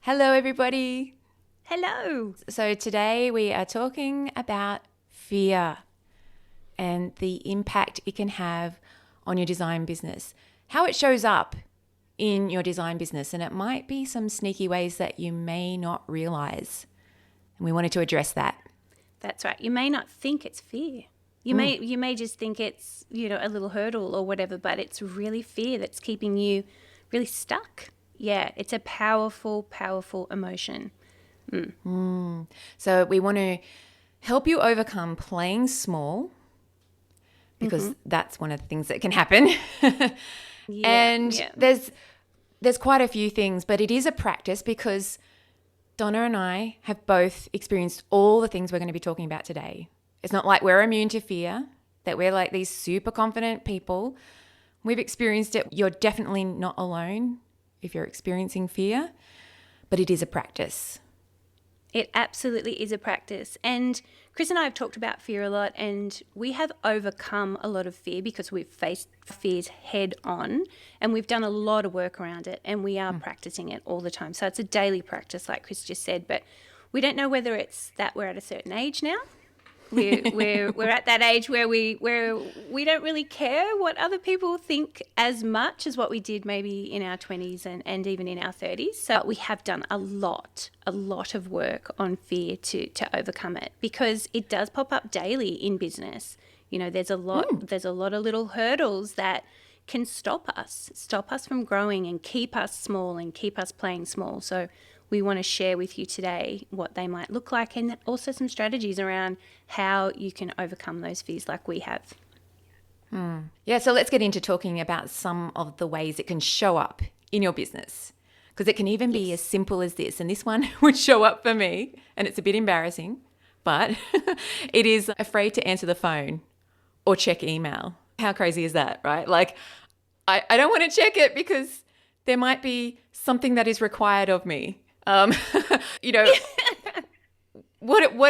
Hello, everybody. Hello. So today we are talking about fear and the impact it can have on your design business, how it shows up in your design business, and it might be some sneaky ways that you may not realize. And we wanted to address that. That's right. You may not think it's fear. You may just think it's, a little hurdle or whatever, but it's really fear that's keeping you really stuck. Yeah, it's a powerful, powerful emotion. So we want to help you overcome playing small, because that's one of the things that can happen. There's quite a few things, but it is a practice because Donna and I have both experienced all the things we're going to be talking about today. It's not like we're immune to fear, that we're like these super confident people. We've experienced it. You're definitely not alone if you're experiencing fear, but it is a practice. It absolutely is a practice. And Chris and I have talked about fear a lot, and we have overcome a lot of fear because we've faced fears head on, and we've done a lot of work around it, and we are practicing it all the time. So it's a daily practice, like Chris just said, but we don't know whether it's that we're at a certain age now. We're at that age where we don't really care what other people think as much as what we did maybe in our 20s and even in our 30s. So we have done a lot of work on fear to overcome it, because it does pop up daily in business. There's a lot of little hurdles that can stop us from growing and keep us small and keep us playing small. So we want to share with you today what they might look like, and also some strategies around how you can overcome those fears like we have. Yeah, so let's get into talking about some of the ways it can show up in your business, because it can even be as simple as this. And this one would show up for me, and it's a bit embarrassing, but it is afraid to answer the phone or check email. How crazy is that, right? Like, I don't want to check it because there might be something that is required of me. What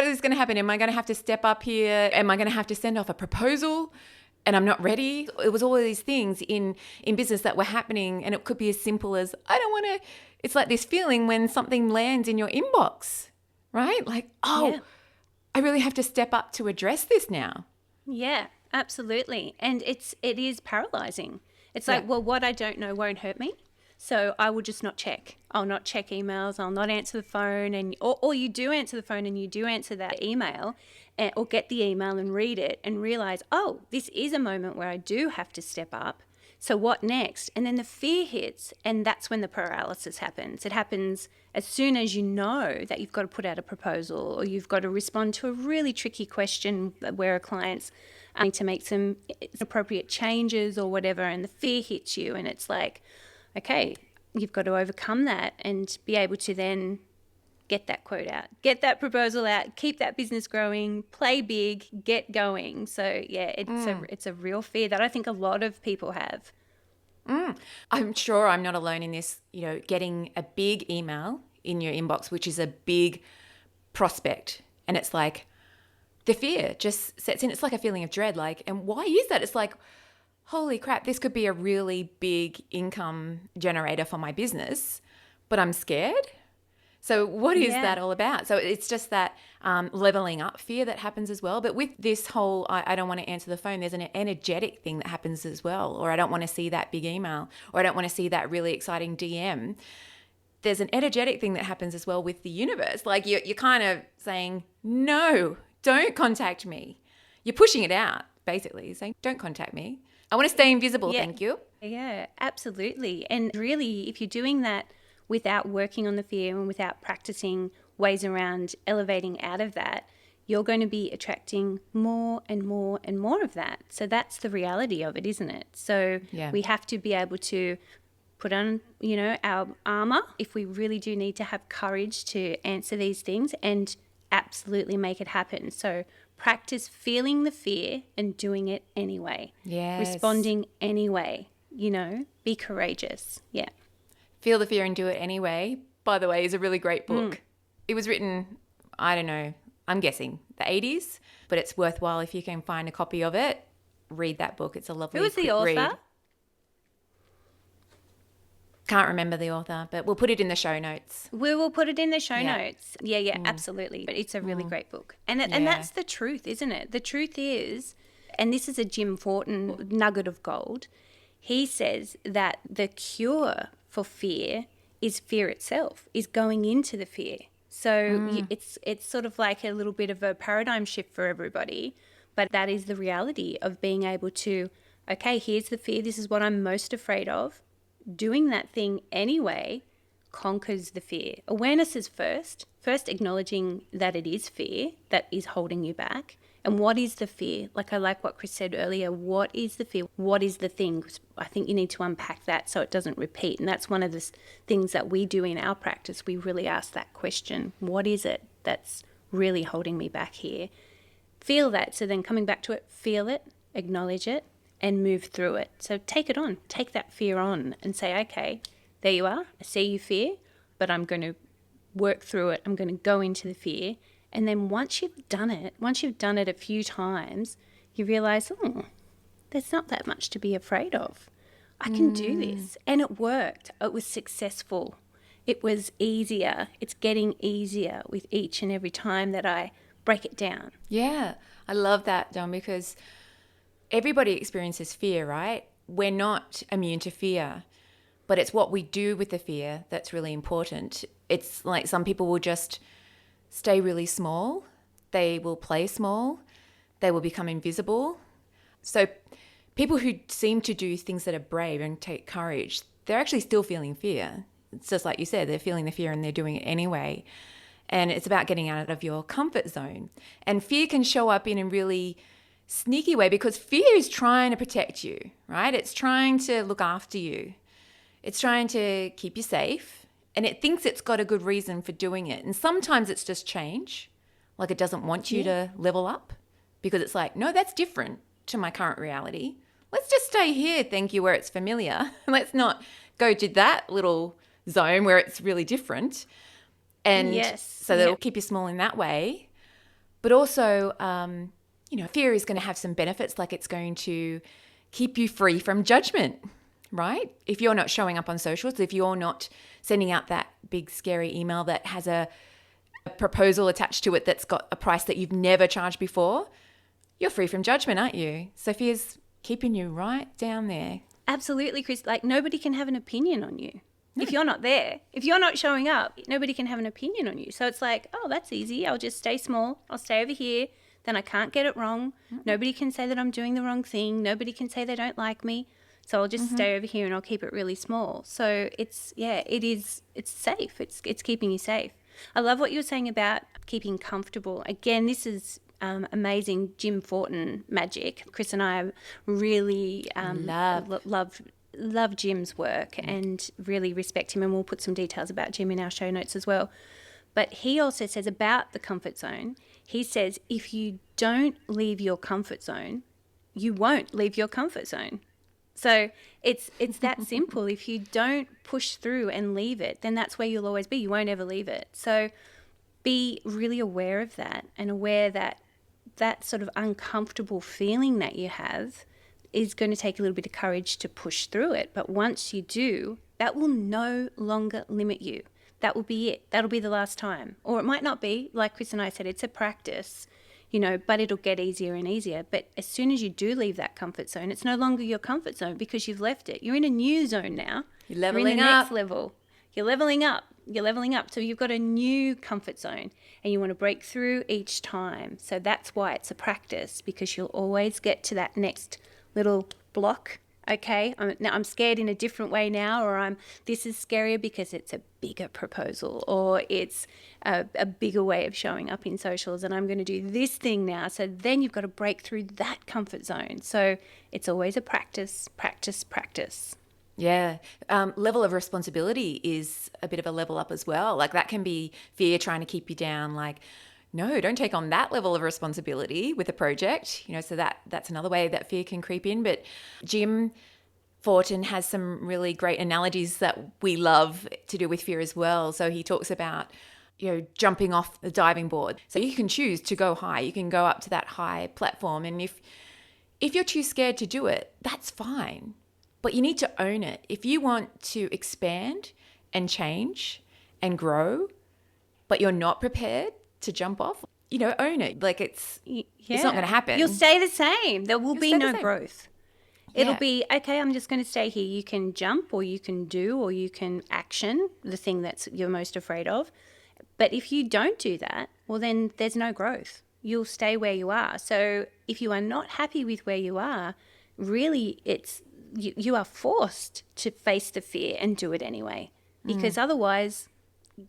is going to happen? Am I going to have to step up here? Am I going to have to send off a proposal and I'm not ready? It was all of these things in business that were happening, and it could be as simple as, I don't want to, it's like this feeling when something lands in your inbox, right? Like, I really have to step up to address this now. Yeah, absolutely. And it is paralyzing. It's like, well, what I don't know won't hurt me. So I will just not check. I'll not check emails. I'll not answer the phone. Or you do answer the phone and you do answer that email, or get the email and read it and realize, oh, this is a moment where I do have to step up. So what next? And then the fear hits, and that's when the paralysis happens. It happens as soon as you know that you've got to put out a proposal, or you've got to respond to a really tricky question where a client's need to make some appropriate changes or whatever, and the fear hits you, and it's like, okay, you've got to overcome that and be able to then get that quote out, get that proposal out, keep that business growing, play big, get going. So yeah, it's a real fear that I think a lot of people have. I'm sure I'm not alone in this, getting a big email in your inbox, which is a big prospect. And it's like the fear just sets in. It's like a feeling of dread. Like, and why is that? It's like, holy crap, this could be a really big income generator for my business, but I'm scared. So what is that all about? So it's just that leveling up fear that happens as well. But with this whole, I don't want to answer the phone, there's an energetic thing that happens as well. Or I don't want to see that big email, or I don't want to see that really exciting DM. There's an energetic thing that happens as well with the universe. Like you're kind of saying, no, don't contact me. You're pushing it out, basically. You're saying, don't contact me. I want to stay invisible, thank you. Yeah, absolutely. And really, if you're doing that without working on the fear and without practicing ways around elevating out of that, you're going to be attracting more and more and more of that. So that's the reality of it, isn't it? So we have to be able to put on, our armor if we really do need to have courage to answer these things and absolutely make it happen. So practice feeling the fear and doing it anyway. Yes. Responding anyway, be courageous. Yeah. Feel the fear and do it anyway, by the way, is a really great book. It was written, I don't know, I'm guessing the 80s, but it's worthwhile if you can find a copy of it. Read that book. It's a lovely Who was the quick author? read. Can't remember the author, but we'll put it in the show notes. We will put it in the show Yeah. notes. Yeah, absolutely. But it's a really great book. And and Yeah. that's the truth, isn't it? The truth is, and this is a Jim Fortin nugget of gold, he says that the cure for fear is fear itself, is going into the fear. So it's sort of like a little bit of a paradigm shift for everybody, but that is the reality of being able to, okay, here's the fear, this is what I'm most afraid of. Doing that thing anyway conquers the fear. Awareness is first acknowledging that it is fear that is holding you back. And what is the fear? Like I like what Chris said earlier, what is the fear? What is the thing? I think you need to unpack that so it doesn't repeat. And that's one of the things that we do in our practice. We really ask that question, what is it that's really holding me back here? Feel that. So then coming back to it, feel it, acknowledge it, and move through it. So take it on, take that fear on and say, okay, there you are. I see you fear, but I'm going to work through it. I'm going to go into the fear. And then once you've done it a few times, you realize, there's not that much to be afraid of. I can do this. And it worked. It was successful. It was easier. It's getting easier with each and every time that I break it down. Yeah, I love that, Dawn, because everybody experiences fear, right? We're not immune to fear, but it's what we do with the fear that's really important. It's like some people will just stay really small. They will play small. They will become invisible. So people who seem to do things that are brave and take courage, they're actually still feeling fear. It's just like you said, they're feeling the fear and they're doing it anyway. And it's about getting out of your comfort zone. And fear can show up in a really sneaky way because fear is trying to protect you, right? It's trying to look after you. It's trying to keep you safe. And it thinks it's got a good reason for doing it. And sometimes it's just change. Like it doesn't want you to level up because it's like, no, that's different to my current reality. Let's just stay here, thank you, where it's familiar. Let's not go to that little zone where it's really different. And so that'll keep you small in that way. But also, fear is going to have some benefits, like it's going to keep you free from judgment, right? If you're not showing up on socials, if you're not sending out that big scary email that has a proposal attached to it that's got a price that you've never charged before, you're free from judgment, aren't you? So fear's keeping you right down there. Absolutely, Chris. Like nobody can have an opinion on you. If you're not there, if you're not showing up, nobody can have an opinion on you. So it's like, oh, that's easy. I'll just stay small. I'll stay over here. Then I can't get it wrong. Nobody can say that I'm doing the wrong thing. Nobody can say they don't like me. So I'll just stay over here and I'll keep it really small. So it's safe. It's keeping you safe. I love what you were saying about keeping comfortable. Again, this is amazing Jim Fortin magic. Chris and I really love Jim's work and really respect him, and we'll put some details about Jim in our show notes as well. But he also says about the comfort zone, he says if you don't leave your comfort zone, you won't leave your comfort zone. So it's that simple. If you don't push through and leave it, then that's where you'll always be. You won't ever leave it. So be really aware of that and aware that that sort of uncomfortable feeling that you have is going to take a little bit of courage to push through it. But once you do, that will no longer limit you. That will be it. That'll be the last time. Or it might not be. Like Chris and I said, it's a practice, but it'll get easier and easier. But as soon as you do leave that comfort zone, it's no longer your comfort zone because you've left it. You're in a new zone now. You're leveling You're in the up. next level. You're leveling up. You're leveling up. So you've got a new comfort zone and you want to break through each time. So that's why it's a practice, because you'll always get to that next little block. Okay, I'm scared in a different way now, or this is scarier because it's a bigger proposal, or it's a bigger way of showing up in socials, and I'm going to do this thing now. So then you've got to break through that comfort zone. So it's always a practice. Yeah. Level of responsibility is a bit of a level up as well. Like that can be fear trying to keep you down, like, no, don't take on that level of responsibility with a project, so that's another way that fear can creep in. But Jim Fortin has some really great analogies that we love to do with fear as well. So he talks about, jumping off the diving board. So you can choose to go high. You can go up to that high platform. And if you're too scared to do it, that's fine. but you need to own it. If you want to expand and change and grow, but you're not prepared to jump off, own it. Like it's not going to happen. You'll stay the same. There will be no growth. It'll Yeah. be, okay, I'm just going to stay here. You can jump, or you can do, or you can action the thing that's you're most afraid of. But if you don't do that, well, then there's no growth. You'll stay where you are. So if you are not happy with where you are, really you are forced to face the fear and do it anyway. Because otherwise,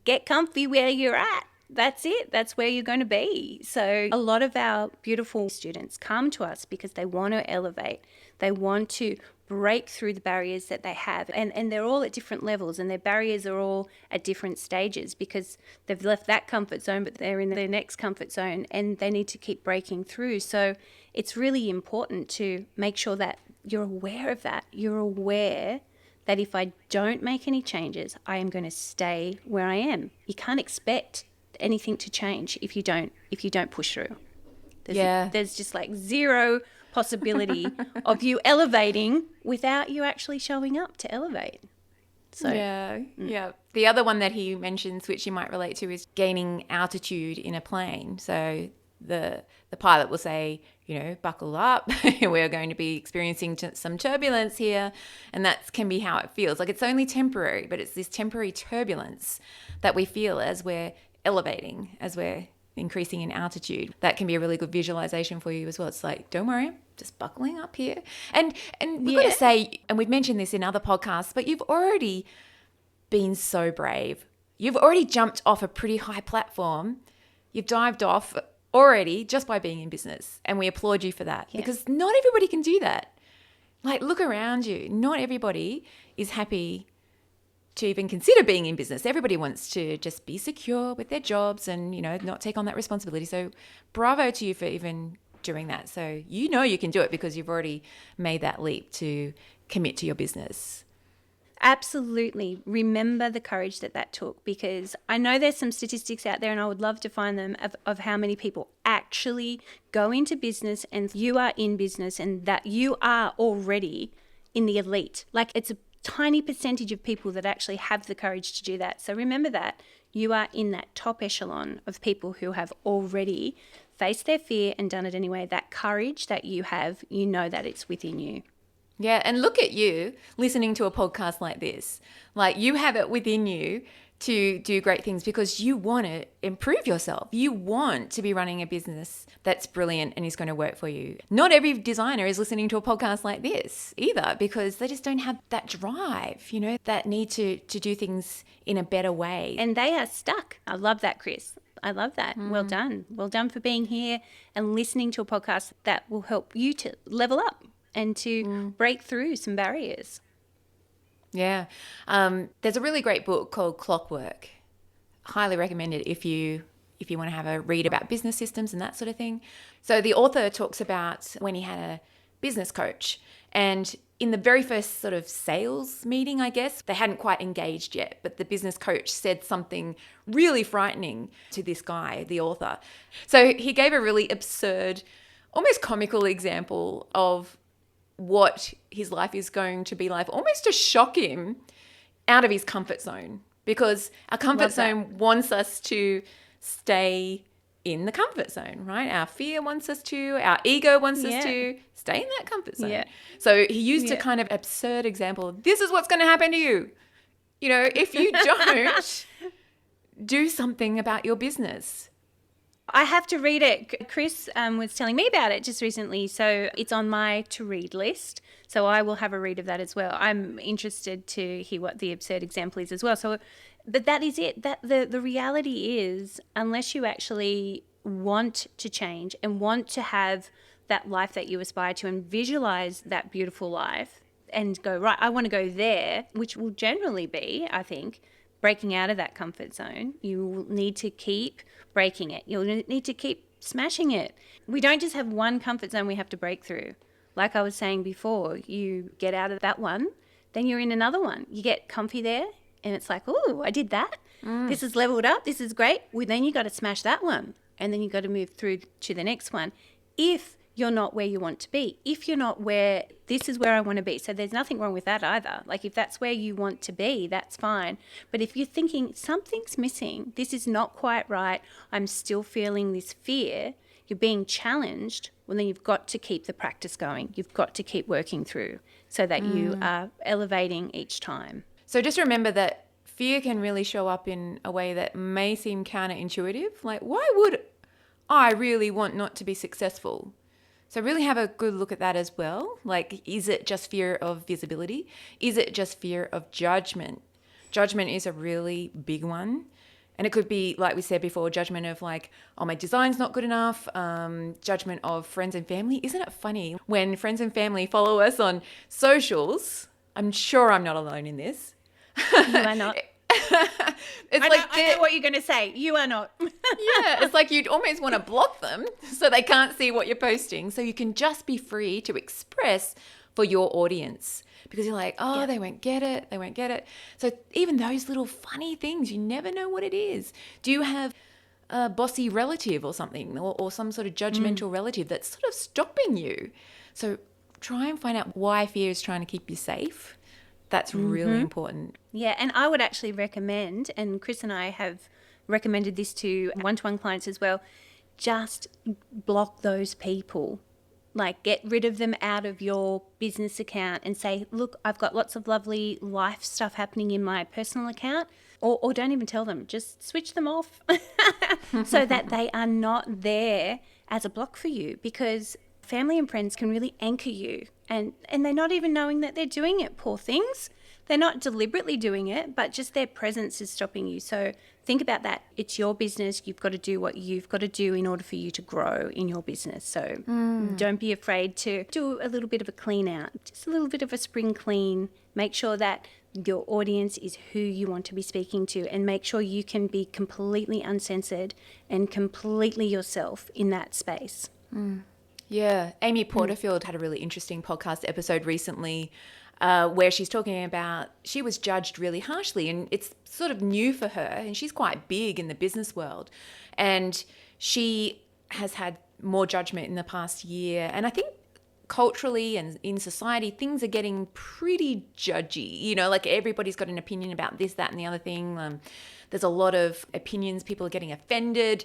get comfy where you're at. That's it. That's where you're going to be. So a lot of our beautiful students come to us because they want to elevate. They want to break through the barriers that they have. And they're all at different levels, and their barriers are all at different stages because they've left that comfort zone, but they're in their next comfort zone and they need to keep breaking through. So it's really important to make sure that you're aware of that. You're aware that if I don't make any changes, I am going to stay where I am. You can't expect anything to change if you don't push through. There's just like zero possibility of you elevating without you actually showing up to elevate. So yeah. The other one that he mentions, which you might relate to, is gaining altitude in a plane. So the pilot will say, buckle up. We're going to be experiencing some turbulence here. And that can be how it feels. Like it's only temporary, but it's this temporary turbulence that we feel as we're elevating, as we're increasing in altitude. That can be a really good visualization for you as well. It's like, don't worry, I'm just buckling up here. And we've got to say, and we've mentioned this in other podcasts, but you've already been so brave. You've already jumped off a pretty high platform. You've dived off already just by being in business. And we applaud you for that because not everybody can do that. Like, look around you. Not everybody is happy to even consider being in business. Everybody wants to just be secure with their jobs and, not take on that responsibility. So bravo to you for even doing that. So you can do it because you've already made that leap to commit to your business. Absolutely. Remember the courage that took, because I know there's some statistics out there and I would love to find them of how many people actually go into business and you are in business and that you are already in the elite. Like it's a tiny percentage of people that actually have the courage to do that. So remember that you are in that top echelon of people who have already faced their fear and done it anyway. That courage that you have, that it's within you. Yeah, and look at you listening to a podcast like this. Like you have it within you to do great things because you want to improve yourself. You want to be running a business that's brilliant and is going to work for you. Not every designer is listening to a podcast like this either because they just don't have that drive, that need to do things in a better way. And they are stuck. I love that, Chris. I love that. Well done. Well done for being here and listening to a podcast that will help you to level up and to break through some barriers. Yeah. There's a really great book called Clockwork. Highly recommend it if you want to have a read about business systems and that sort of thing. So the author talks about when he had a business coach, and in the very first sort of sales meeting, I guess, they hadn't quite engaged yet, but the business coach said something really frightening to this guy, the author. So he gave a really absurd, almost comical example of what his life is going to be like, almost to shock him out of his comfort zone, because our comfort zone wants us to stay in the comfort zone, right? Our fear wants us to, our ego wants us to stay in that comfort zone. Yeah. So he used a kind of absurd example. This is what's going to happen to you. If you don't do something about your business. I have to read it. Chris was telling me about it just recently, so it's on my to-read list. So I will have a read of that as well. I'm interested to hear what the absurd example is as well. So, but that is it. That the reality is, unless you actually want to change and want to have that life that you aspire to and visualize that beautiful life and go, right, I want to go there, which will generally be, I think, breaking out of that comfort zone. You will need to keep breaking it. You'll need to keep smashing it. We don't just have one comfort zone we have to break through. Like I was saying before, you get out of that one, then you're in another one. You get comfy there and it's like, oh, I did that. This is leveled up. This is great. Well, then you got to smash that one. And then you got to move through to the next one. If you're not where you want to be. If you're not where, this is where I want to be. So there's nothing wrong with that either. Like if that's where you want to be, that's fine. But if you're thinking something's missing, this is not quite right, I'm still feeling this fear, you're being challenged, well, then you've got to keep the practice going. You've got to keep working through so that you are elevating each time. So just remember that fear can really show up in a way that may seem counterintuitive. Like, why would I really want not to be successful? So really have a good look at that as well. Like, is it just fear of visibility? Is it just fear of judgment? Judgment is a really big one. And it could be, like we said before, judgment of like, oh, my design's not good enough, judgment of friends and family. Isn't it funny when friends and family follow us on socials? I'm sure I'm not alone in this. You are not. I know what you're going to say. You are not. Yeah, it's like you'd almost want to block them so they can't see what you're posting. So you can just be free to express for your audience. Because you're like, oh, they won't get it. They won't get it. So even those little funny things, you never know what it is. Do you have a bossy relative or something, or some sort of judgmental relative that's sort of stopping you? So try and find out why fear is trying to keep you safe. That's really important. Yeah, and I would actually recommend, and Chris and I have recommended this to one-to-one clients as well, just block those people. Like, get rid of them out of your business account and say, look, I've got lots of lovely life stuff happening in my personal account. Or don't even tell them. Just switch them off so that they are not there as a block for you, because family and friends can really anchor you. And they're not even knowing that they're doing it, poor things. They're not deliberately doing it, but just their presence is stopping you. So think about that. It's your business. You've got to do what you've got to do in order for you to grow in your business. So don't be afraid to do a little bit of a clean out, just a little bit of a spring clean. Make sure that your audience is who you want to be speaking to, and make sure you can be completely uncensored and completely yourself in that space. Yeah. Amy Porterfield had a really interesting podcast episode recently where she's talking about she was judged really harshly, and it's sort of new for her, and she's quite big in the business world, and she has had more judgment in the past year. And I think culturally and in society, things are getting pretty judgy. You know, like everybody's got an opinion about this, that, and the other thing. There's a lot of opinions. People are getting offended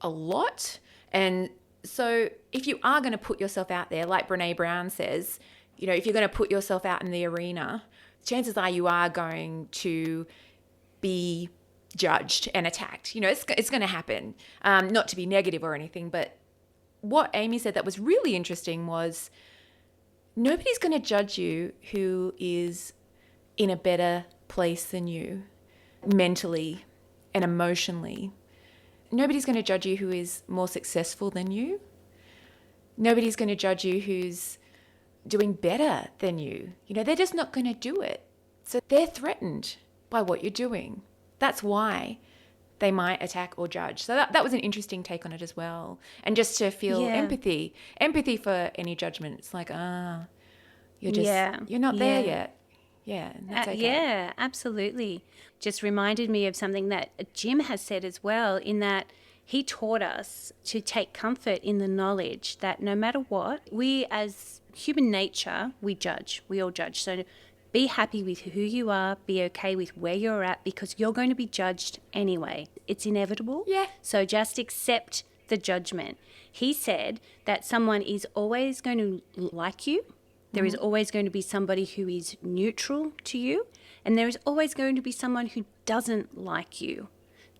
a lot. And so if you are going to put yourself out there, like Brene Brown says, you know, if you're going to put yourself out in the arena, chances are you are going to be judged and attacked. You know, it's going to happen. Not to be negative or anything, but what Amy said that was really interesting was nobody's going to judge you who is in a better place than you mentally and emotionally. Nobody's going to judge you who is more successful than you. Nobody's going to judge you who's doing better than you. You know, they're just not going to do it. So they're threatened by what you're doing. That's why they might attack or judge. So that was an interesting take on it as well. And just to feel empathy for any judgment. It's like, you're not there yet. Yeah, that's okay. Yeah, absolutely. Just reminded me of something that Jim has said as well, in that he taught us to take comfort in the knowledge that no matter what, we as human nature, we judge. We all judge. So be happy with who you are, be okay with where you're at, because you're going to be judged anyway. It's inevitable. Yeah. So just accept the judgment. He said that someone is always going to like you. There is always going to be somebody who is neutral to you, and there is always going to be someone who doesn't like you.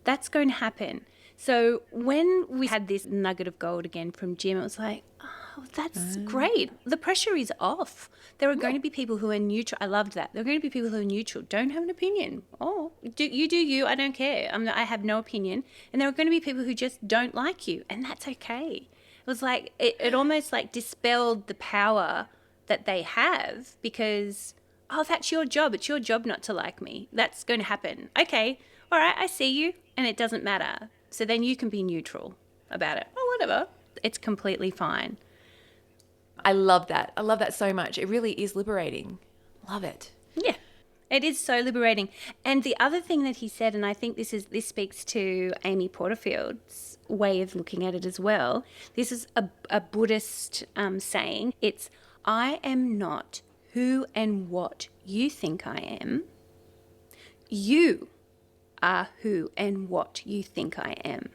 That's going to happen. So when we had this nugget of gold again from Jim, it was like, oh, that's great. The pressure is off. There are going to be people who are neutral. I loved that. There are going to be people who are neutral, don't have an opinion. Oh, do you, I don't care. I have no opinion. And there are going to be people who just don't like you, and that's okay. It was like, it almost like dispelled the power that they have, because, oh, that's your job. It's your job not to like me. That's going to happen. Okay, all right, I see you, and it doesn't matter. So then you can be neutral about it. Oh, whatever. It's completely fine. I love that. I love that so much. It really is liberating. Love it. Yeah. It is so liberating. And the other thing that he said, and I think this speaks to Amy Porterfield's way of looking at it as well. This is a Buddhist saying. It's, I am not who and what you think I am. You are who and what you think I am.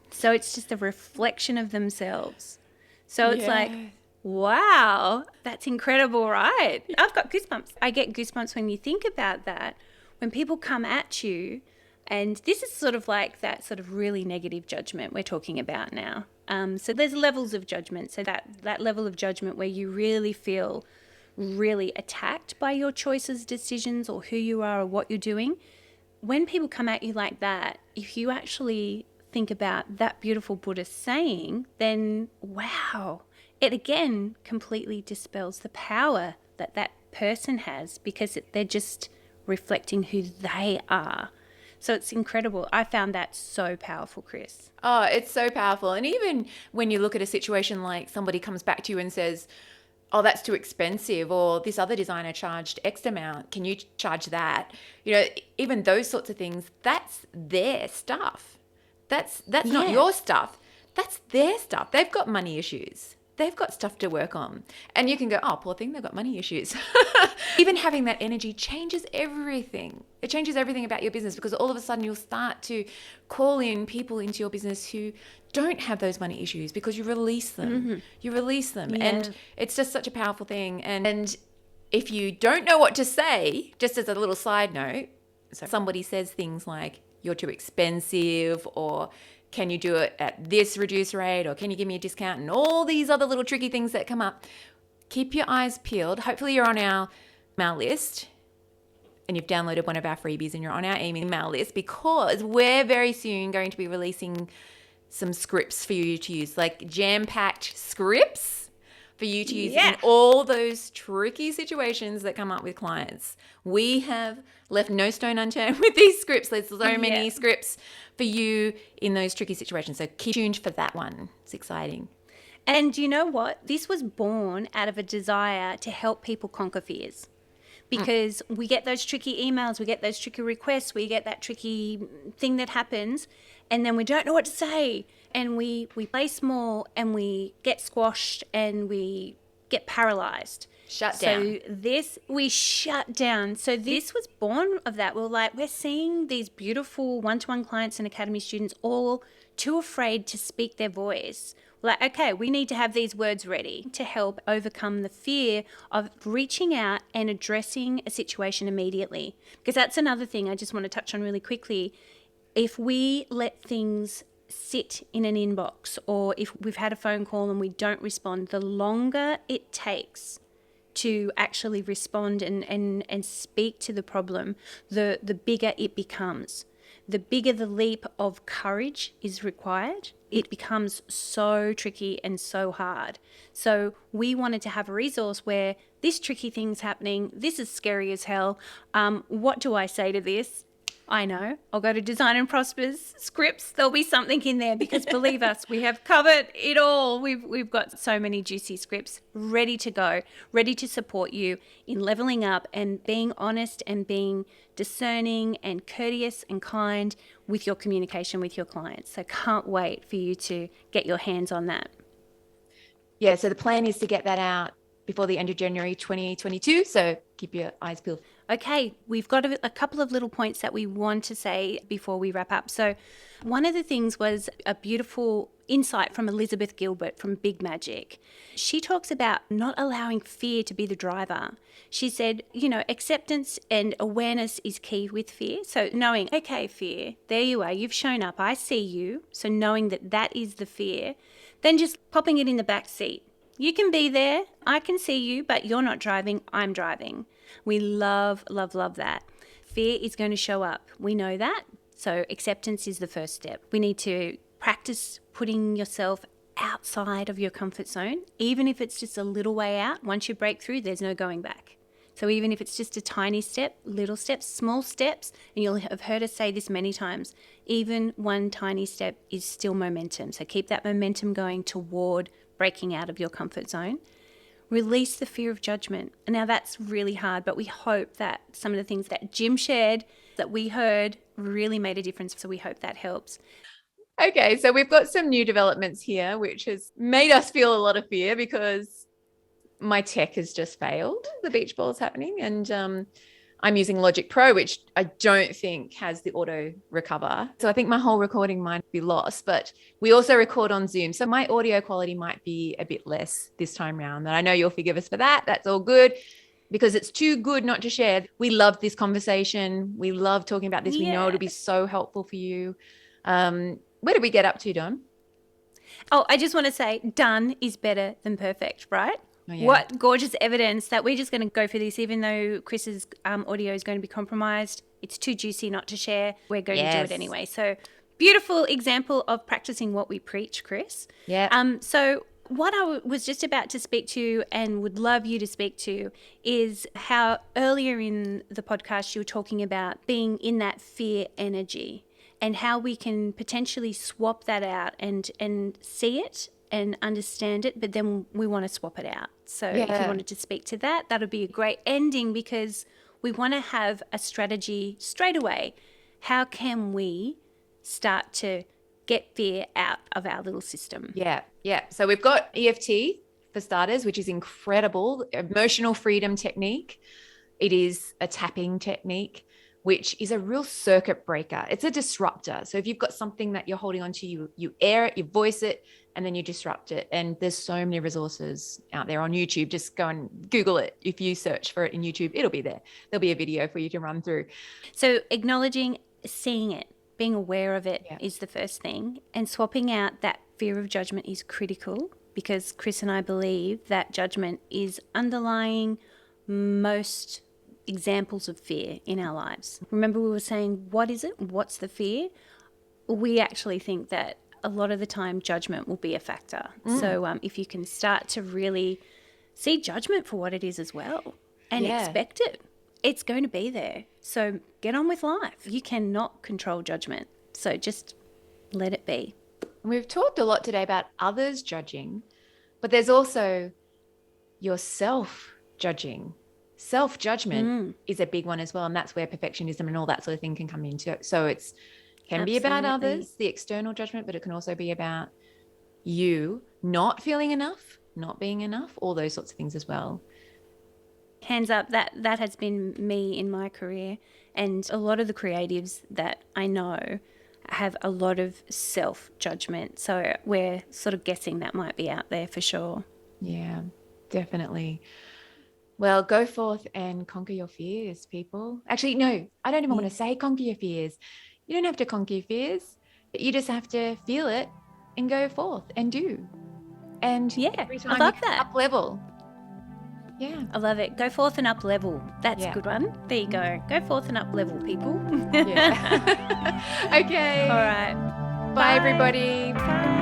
So it's just a reflection of themselves. So it's like, wow, that's incredible, right? I've got goosebumps. I get goosebumps when you think about that. When people come at you, and this is sort of like that sort of really negative judgment we're talking about now. So there's levels of judgment. So that level of judgment where you really feel really attacked by your choices, decisions, or who you are or what you're doing. When people come at you like that, if you actually think about that beautiful Buddhist saying, then wow, it again completely dispels the power that that person has, because they're just reflecting who they are. So it's incredible. I found that so powerful, Chris. Oh, it's so powerful. And even when you look at a situation like somebody comes back to you and says, oh, that's too expensive, or this other designer charged X amount, can you charge that? You know, even those sorts of things, that's their stuff. That's not your stuff. That's their stuff. They've got money issues. They've got stuff to work on. And you can go, oh, poor thing, they've got money issues. Even having that energy changes everything. It changes everything about your business, because all of a sudden you'll start to call in people into your business who don't have those money issues, because you release them. Mm-hmm. You release them. Yeah. And it's just such a powerful thing. And if you don't know what to say, just as a little side note, so somebody says things like, you're too expensive, or can you do it at this reduced rate, or can you give me a discount, and all these other little tricky things that come up. Keep your eyes peeled. Hopefully you're on our email list and you've downloaded one of our freebies and you're on our email list, because we're very soon going to be releasing some scripts for you to use, like jam-packed scripts for you to use in all those tricky situations that come up with clients. We have left no stone unturned with these scripts. There's so many scripts for you in those tricky situations. So keep tuned for that one. It's exciting. And you know what? This was born out of a desire to help people conquer fears. Because we get those tricky emails, we get those tricky requests, we get that tricky thing that happens, and then we don't know what to say. And we play small, and we get squashed, and we get paralysed. Shut down. So we shut down. So this was born of that. We're seeing these beautiful one-to-one clients and academy students all too afraid to speak their voice. Like, okay, we need to have these words ready to help overcome the fear of reaching out and addressing a situation immediately. Because that's another thing I just want to touch on really quickly. If we let things sit in an inbox, or if we've had a phone call and we don't respond, the longer it takes to actually respond and speak to the problem, the bigger it becomes. The bigger the leap of courage is required, it becomes so tricky and so hard. So we wanted to have a resource where this tricky thing's happening, this is scary as hell. What do I say to this? I know. I'll go to Design and Prosper's scripts. There'll be something in there, because believe us, we have covered it all. We've got so many juicy scripts ready to go, ready to support you in leveling up and being honest and being discerning and courteous and kind with your communication with your clients. So can't wait for you to get your hands on that. Yeah, so the plan is to get that out before the end of January 2022. So keep your eyes peeled. Okay, we've got a couple of little points that we want to say before we wrap up. So one of the things was a beautiful insight from Elizabeth Gilbert from Big Magic. She talks about not allowing fear to be the driver. She said, acceptance and awareness is key with fear. So knowing, okay, fear, there you are, you've shown up, I see you. So knowing that is the fear, then just popping it in the back seat. You can be there, I can see you, but you're not driving, I'm driving. We love, love, love that. Fear is going to show up. We know that. So acceptance is the first step. We need to practice putting yourself outside of your comfort zone, even if it's just a little way out. Once you break through, there's no going back. So even if it's just a tiny step, little steps, small steps, and you'll have heard us say this many times, even one tiny step is still momentum. So keep that momentum going toward breaking out of your comfort zone. release the fear of judgment. And now that's really hard, but we hope that some of the things that Jim shared, that we heard, really made a difference. So we hope that helps. Okay, so we've got some new developments here, which has made us feel a lot of fear because my tech has just failed. The beach ball is happening, and I'm using Logic Pro, which I don't think has the auto recover. So I think my whole recording might be lost, but we also record on Zoom. So my audio quality might be a bit less this time around. And I know you'll forgive us for that. That's all good because it's too good not to share. We love this conversation. We love talking about this. We know it'll be so helpful for you. Where did we get up to, Dom? Oh, I just want to say done is better than perfect, right? Oh, yeah. What gorgeous evidence that we're just going to go for this, even though Chris's audio is going to be compromised. It's too juicy not to share. We're going to do it anyway. So beautiful example of practicing what we preach, Chris. Yeah. So what I was just about to speak to and would love you to speak to is how earlier in the podcast you were talking about being in that fear energy and how we can potentially swap that out and see it and understand it, but then we want to swap it out. So if you wanted to speak to that, that would be a great ending because we want to have a strategy straight away. How can we start to get fear out of our little system? Yeah. So we've got EFT for starters, which is incredible. Emotional freedom technique. It is a tapping technique, which is a real circuit breaker. It's a disruptor. So if you've got something that you're holding on to, you air it, you voice it, and then you disrupt it. And there's so many resources out there on YouTube. Just go and Google it. If you search for it in YouTube, it'll be there. There'll be a video for you to run through. So acknowledging, seeing it, being aware of it is the first thing. And swapping out that fear of judgment is critical because Chris and I believe that judgment is underlying most examples of fear in our lives. Remember we were saying, what is it? What's the fear? We actually think that a lot of the time judgment will be a factor. So if you can start to really see judgment for what it is as well and expect it, it's going to be there. So get on with life. You cannot control judgment. So just let it be. We've talked a lot today about others judging, but there's also yourself judging. Self-judgment is a big one as well. And that's where perfectionism and all that sort of thing can come into it. So it's can be about others, the external judgment, but it can also be about you not feeling enough, not being enough, all those sorts of things as well. Hands up, that has been me in my career. And a lot of the creatives that I know have a lot of self-judgment. So we're sort of guessing that might be out there for sure. Yeah, definitely. Well, go forth and conquer your fears, people. Actually, no, I don't even want to say conquer your fears. You don't have to conquer your fears. You just have to feel it and go forth and do. And every time I love that. Up level. Yeah. I love it. Go forth and up level. That's a good one. There you go. Go forth and up level, people. Yeah. Okay. All right. Bye, everybody. Bye.